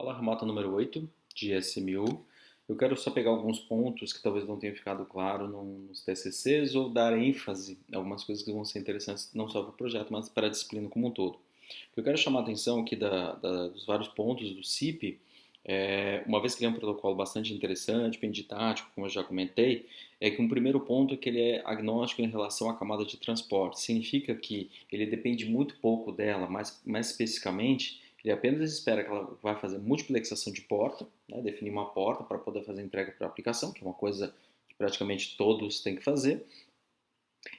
Aula remota número 8 de SMU. Eu quero só pegar alguns pontos que talvez não tenham ficado claro nos TCCs ou dar ênfase em algumas coisas que vão ser interessantes não só para o projeto, mas para a disciplina como um todo. Eu quero chamar a atenção aqui dos vários pontos do CIP, uma vez que ele é um protocolo bastante interessante, bem didático, como eu já comentei, é que um primeiro ponto é que ele é agnóstico em relação à camada de transporte. Significa que ele depende muito pouco dela, mais especificamente, ele apenas espera que ela vai fazer multiplexação de porta, né, definir uma porta para poder fazer entrega para a aplicação, que é uma coisa que praticamente todos têm que fazer,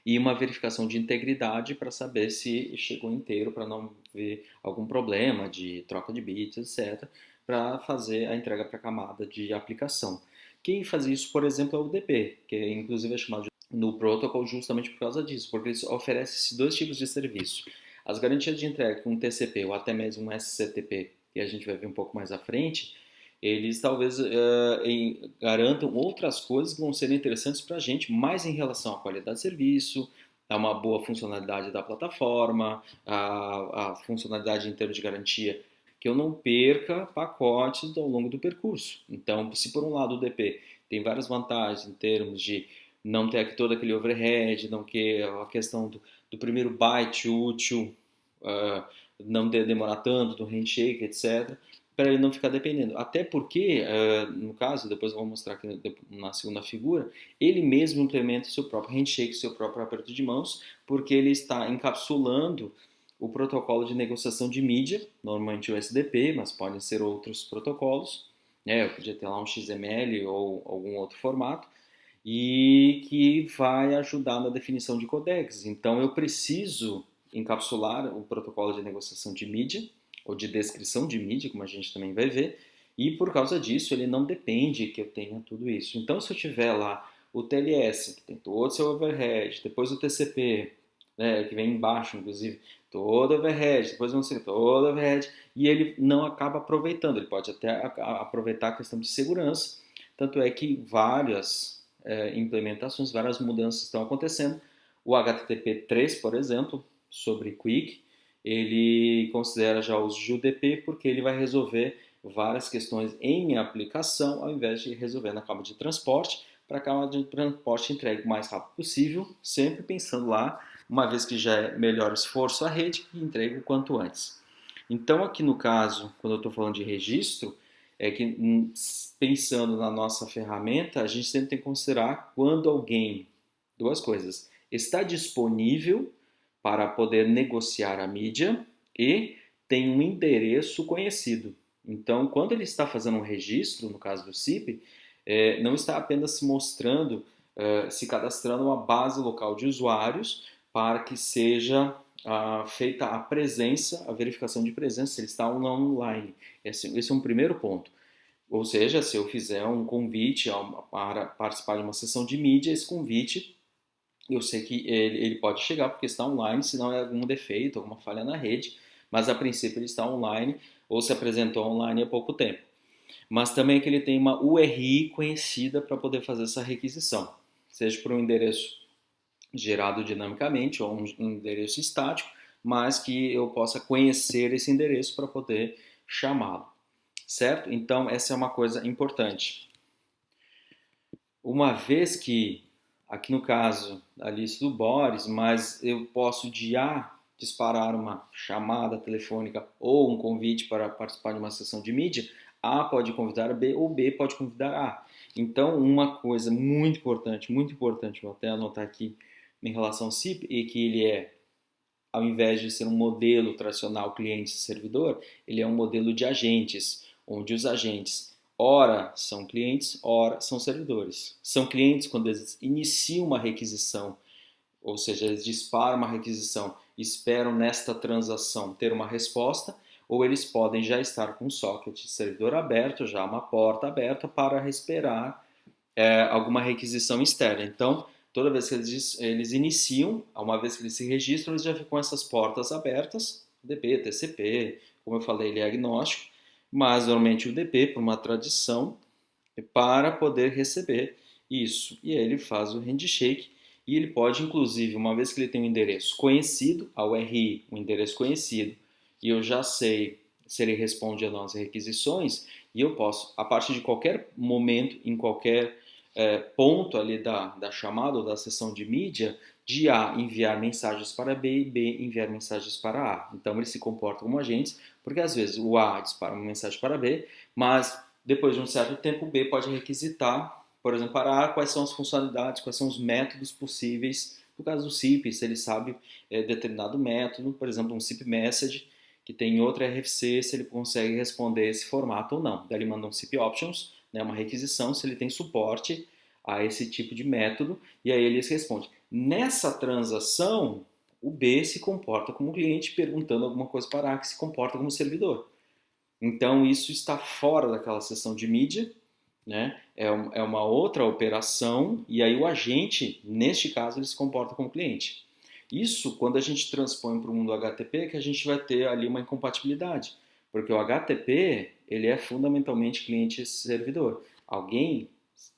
e uma verificação de integridade para saber se chegou inteiro, para não ver algum problema de troca de bits, etc., para fazer a entrega para a camada de aplicação. Quem faz isso, por exemplo, é o DP, que inclusive é chamado no protocolo justamente por causa disso, porque ele oferece esses dois tipos de serviço. As garantias de entrega com um TCP ou até mesmo um SCTP, que a gente vai ver um pouco mais à frente, eles talvez garantam outras coisas que vão ser interessantes para a gente, mais em relação à qualidade de serviço, a uma boa funcionalidade da plataforma, a funcionalidade em termos de garantia, que eu não perca pacotes ao longo do percurso. Então, se por um lado o DP tem várias vantagens em termos de não ter todo aquele overhead, não ter a questão do primeiro byte útil, uh, não demorar tanto, do handshake, etc., para ele não ficar dependendo. Até porque, no caso, depois eu vou mostrar aqui na segunda figura, ele mesmo implementa o seu próprio handshake, seu próprio aperto de mãos, porque ele está encapsulando o protocolo de negociação de mídia, normalmente o SDP, mas podem ser outros protocolos, né? Eu podia ter lá um XML ou algum outro formato, e que vai ajudar na definição de codecs. Então eu preciso encapsular o protocolo de negociação de mídia, ou de descrição de mídia, como a gente também vai ver, e por causa disso ele não depende que eu tenha tudo isso. Então se eu tiver lá o TLS, que tem todo o seu overhead, depois o TCP, né, que vem embaixo, inclusive, todo overhead, depois não sei, todo overhead, e ele não acaba aproveitando, ele pode até aproveitar a questão de segurança, tanto é que implementações, várias mudanças estão acontecendo. O HTTP 3, por exemplo, sobre Quick, ele considera já os UDP porque ele vai resolver várias questões em aplicação ao invés de resolver na cama de transporte, para a cama de transporte entregue o mais rápido possível, sempre pensando lá, uma vez que já é melhor esforço a rede, que entregue o quanto antes. Então aqui no caso, quando eu estou falando de registro, é que pensando na nossa ferramenta, a gente sempre tem que considerar quando alguém, duas coisas, está disponível para poder negociar a mídia e tem um endereço conhecido. Então, quando ele está fazendo um registro, no caso do CIP, não está apenas se mostrando, se cadastrando uma base local de usuários para que seja feita a presença, a verificação de presença, se ele está ou não online. Esse é um primeiro ponto. Ou seja, se eu fizer um convite para participar de uma sessão de mídia, esse convite eu sei que ele pode chegar porque está online, se não é algum defeito, alguma falha na rede, mas a princípio ele está online ou se apresentou online há pouco tempo. Mas também que ele tem uma URI conhecida para poder fazer essa requisição, seja por um endereço gerado dinamicamente ou um endereço estático, mas que eu possa conhecer esse endereço para poder chamá-lo, certo? Então essa é uma coisa importante. Uma vez que, aqui no caso da lista do Boris, mas eu posso de A disparar uma chamada telefônica ou um convite para participar de uma sessão de mídia, A pode convidar B ou B pode convidar A. Então, uma coisa muito importante, vou até anotar aqui em relação ao CIP, é que ele é, ao invés de ser um modelo tradicional cliente-servidor, ele é um modelo de agentes, onde os agentes ora são clientes, ora são servidores. São clientes quando eles iniciam uma requisição, ou seja, eles disparam uma requisição, esperam nesta transação ter uma resposta, ou eles podem já estar com o socket de servidor aberto, já uma porta aberta para esperar alguma requisição externa. Então, toda vez que eles iniciam, uma vez que eles se registram, eles já ficam com essas portas abertas, DP, TCP, como eu falei, ele é agnóstico, mas normalmente o DP, por uma tradição, é para poder receber isso. E aí ele faz o handshake e ele pode, inclusive, uma vez que ele tem um endereço conhecido, a URI, um endereço conhecido, e eu já sei se ele responde ou não às requisições, e eu posso, a partir de qualquer momento, em qualquer ponto ali da chamada ou da sessão de mídia, de A enviar mensagens para B e B enviar mensagens para A. Então eles se comportam como agentes, porque às vezes o A dispara uma mensagem para B, mas depois de um certo tempo o B pode requisitar, por exemplo, para A, quais são as funcionalidades, quais são os métodos possíveis. No caso do SIP, se ele sabe determinado método, por exemplo, um SIP Message, que tem outro RFC, se ele consegue responder esse formato ou não. Daí ele manda um SIP Options, né, uma requisição, se ele tem suporte a esse tipo de método, e aí eles respondem. Nessa transação, o B se comporta como cliente perguntando alguma coisa para A, que se comporta como servidor. Então isso está fora daquela sessão de mídia, né? É uma outra operação, e aí o agente, neste caso, ele se comporta como cliente. Isso, quando a gente transpõe para o mundo HTTP, que a gente vai ter ali uma incompatibilidade, porque o HTTP ele é fundamentalmente cliente-servidor. Alguém,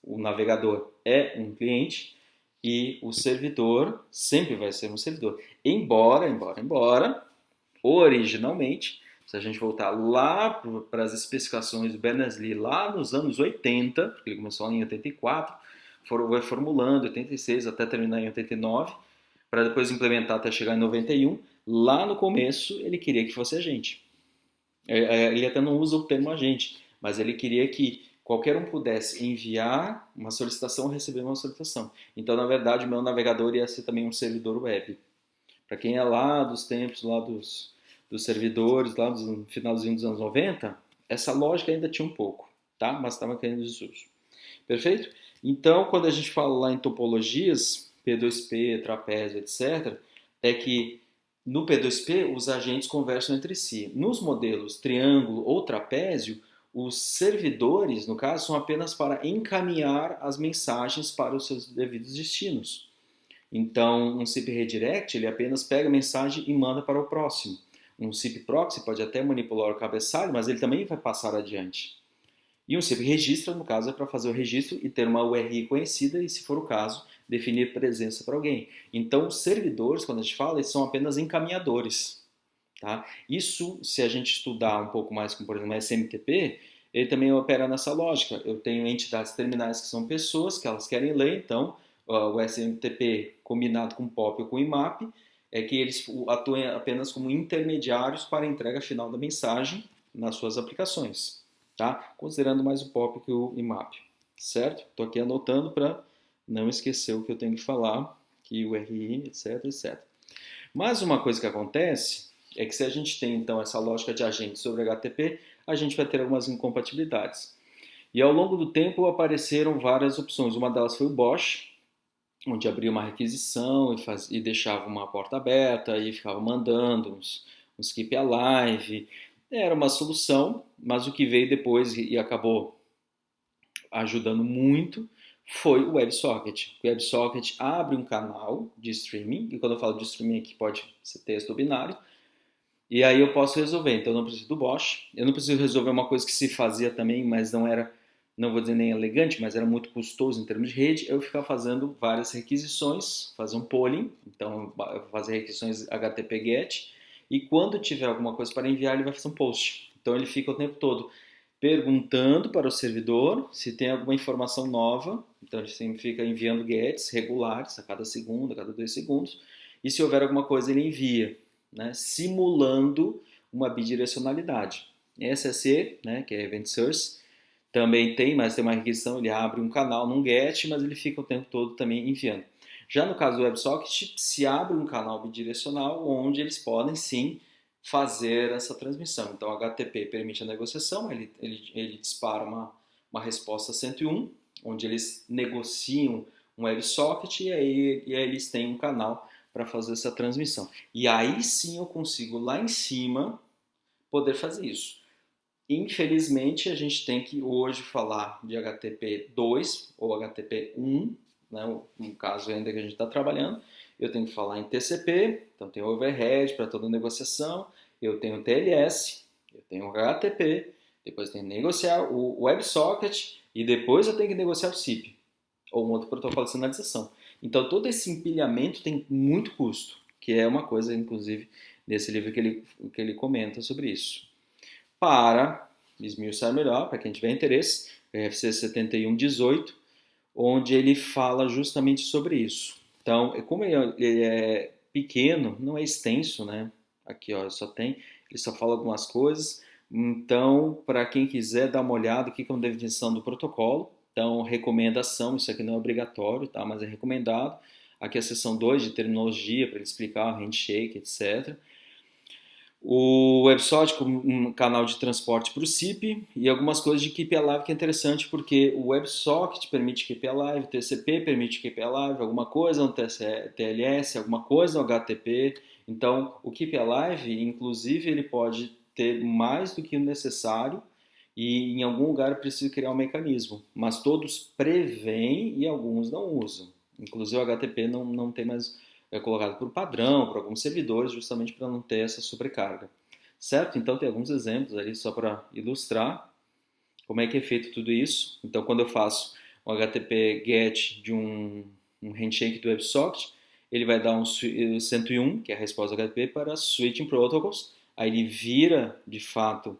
o navegador é um cliente e o servidor sempre vai ser um servidor. Embora, originalmente, se a gente voltar lá para as especificações do Berners-Lee, lá nos anos 80, porque ele começou em 84, foi formulando 86 até terminar em 89, para depois implementar até chegar em 91, lá no começo ele queria que fosse agente. Ele até não usa o termo agente, mas ele queria que qualquer um pudesse enviar uma solicitação ou receber uma solicitação. Então, na verdade, o meu navegador ia ser também um servidor web. Para quem é lá dos tempos, lá dos servidores, lá no finalzinho dos anos 90, essa lógica ainda tinha um pouco, tá? Mas estava caindo em desuso. Perfeito? Então, quando a gente fala lá em topologias, P2P, trapézio, etc., é que no P2P os agentes conversam entre si. Nos modelos triângulo ou trapézio, os servidores, no caso, são apenas para encaminhar as mensagens para os seus devidos destinos. Então, um SIP redirect, ele apenas pega a mensagem e manda para o próximo. Um SIP proxy pode até manipular o cabeçalho, mas ele também vai passar adiante. E um SIP registra, no caso, é para fazer o registro e ter uma URI conhecida e, se for o caso, definir presença para alguém. Então, os servidores, quando a gente fala, eles são apenas encaminhadores. Tá? Isso, se a gente estudar um pouco mais, como por exemplo, SMTP, ele também opera nessa lógica. Eu tenho entidades terminais que são pessoas que elas querem ler, então o SMTP combinado com o POP ou com o IMAP, é que eles atuem apenas como intermediários para a entrega final da mensagem nas suas aplicações, tá? Considerando mais o POP que o IMAP, certo? Estou aqui anotando para não esquecer o que eu tenho que falar, que o RI, etc, etc. Mas uma coisa que acontece é que se a gente tem então essa lógica de agente sobre HTTP, a gente vai ter algumas incompatibilidades. E ao longo do tempo apareceram várias opções. Uma delas foi o BOSH, onde abria uma requisição e deixava uma porta aberta e ficava mandando uns keep alive. Era uma solução, mas o que veio depois e acabou ajudando muito foi o WebSocket. O WebSocket abre um canal de streaming, e quando eu falo de streaming aqui pode ser texto ou binário, e aí eu posso resolver. Então eu não preciso do BOSH, eu não preciso resolver uma coisa que se fazia também, mas não era, não vou dizer nem elegante, mas era muito custoso em termos de rede. Eu ficava fazendo várias requisições, fazer um polling, então fazer requisições HTTP GET, e quando tiver alguma coisa para enviar, ele vai fazer um post. Então ele fica o tempo todo perguntando para o servidor se tem alguma informação nova, então ele sempre fica enviando GETs regulares a cada segundo, a cada 2 segundos, e se houver alguma coisa ele envia, né, simulando uma bidirecionalidade. SSE, né, que é Event Source, também tem, mas tem uma requisição, ele abre um canal num GET, mas ele fica o tempo todo também enviando. Já no caso do WebSocket, se abre um canal bidirecional onde eles podem sim fazer essa transmissão. Então, o HTTP permite a negociação, ele dispara uma resposta 101, onde eles negociam um WebSocket e aí eles têm um canal para fazer essa transmissão. E aí sim eu consigo lá em cima poder fazer isso. Infelizmente, a gente tem que hoje falar de HTTP 2 ou HTTP 1, né, no caso ainda que a gente está trabalhando. Eu tenho que falar em TCP, então tem overhead para toda negociação, eu tenho TLS, eu tenho HTTP, depois tenho que negociar o WebSocket e depois eu tenho que negociar o SIP, ou um outro protocolo de sinalização. Então todo esse empilhamento tem muito custo, que é uma coisa, inclusive, nesse livro que ele comenta sobre isso. para esmiuçar melhor, para quem tiver interesse, RFC 7118, onde ele fala justamente sobre isso. Então, como ele é pequeno, não é extenso, né? Aqui, ó, ele só fala algumas coisas. Então, para quem quiser dar uma olhada, o que é uma definição do protocolo. Então, recomendação, isso aqui não é obrigatório, tá? Mas é recomendado. Aqui é a seção 2 de terminologia, para ele explicar o handshake, etc. O WebSocket como um canal de transporte para o SIP e algumas coisas de Keep Alive que é interessante porque o WebSocket permite Keep Alive, o TCP permite Keep Alive, alguma coisa no TLS, alguma coisa no HTTP. Então, o Keep Alive, inclusive, ele pode ter mais do que o necessário e em algum lugar é preciso criar um mecanismo, mas todos prevêem e alguns não usam. Inclusive o HTTP não tem mais colocado por padrão, por alguns servidores, justamente para não ter essa sobrecarga. Certo? Então tem alguns exemplos ali só para ilustrar como é que é feito tudo isso. Então quando eu faço um HTTP GET de um handshake do WebSocket, ele vai dar um 101, que é a resposta do HTTP, para Switching Protocols. Aí ele vira, de fato,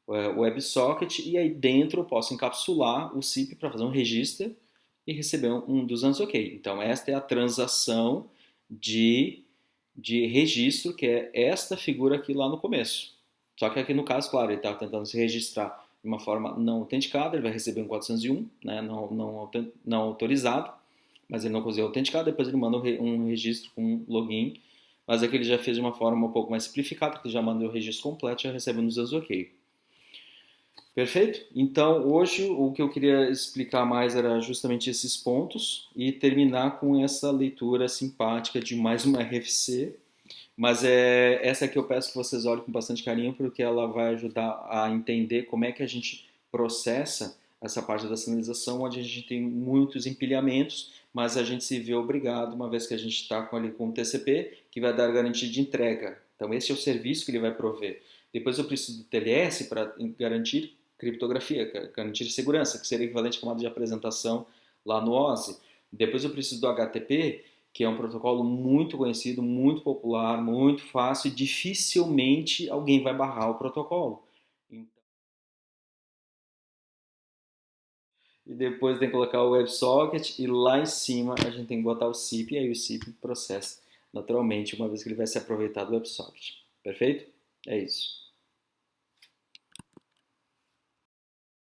o WebSocket e aí dentro eu posso encapsular o SIP para fazer um registro e receber um 200 OK. Então esta é a transação de, de registro, que é esta figura aqui lá no começo. Só que aqui no caso, claro, ele está tentando se registrar de uma forma não autenticada, ele vai receber um 401, né, não autorizado, mas ele não conseguiu autenticar, depois ele manda um registro com um login, mas aqui ele já fez de uma forma um pouco mais simplificada, que ele já manda o registro completo e já recebe nos seus OK. Perfeito? Então, hoje o que eu queria explicar mais era justamente esses pontos e terminar com essa leitura simpática de mais uma RFC, mas essa que eu peço que vocês olhem com bastante carinho, porque ela vai ajudar a entender como é que a gente processa essa parte da sinalização, onde a gente tem muitos empilhamentos, mas a gente se vê obrigado, uma vez que a gente está ali com o TCP, que vai dar garantia de entrega. Então, esse é o serviço que ele vai prover. Depois eu preciso do TLS para garantir criptografia, garantir segurança, que seria equivalente à camada de apresentação lá no OSI. Depois eu preciso do HTTP, que é um protocolo muito conhecido, muito popular, muito fácil e dificilmente alguém vai barrar o protocolo. E depois tem que colocar o WebSocket e lá em cima a gente tem que botar o SIP e aí o SIP processa naturalmente uma vez que ele vai se aproveitar do WebSocket. Perfeito? É isso.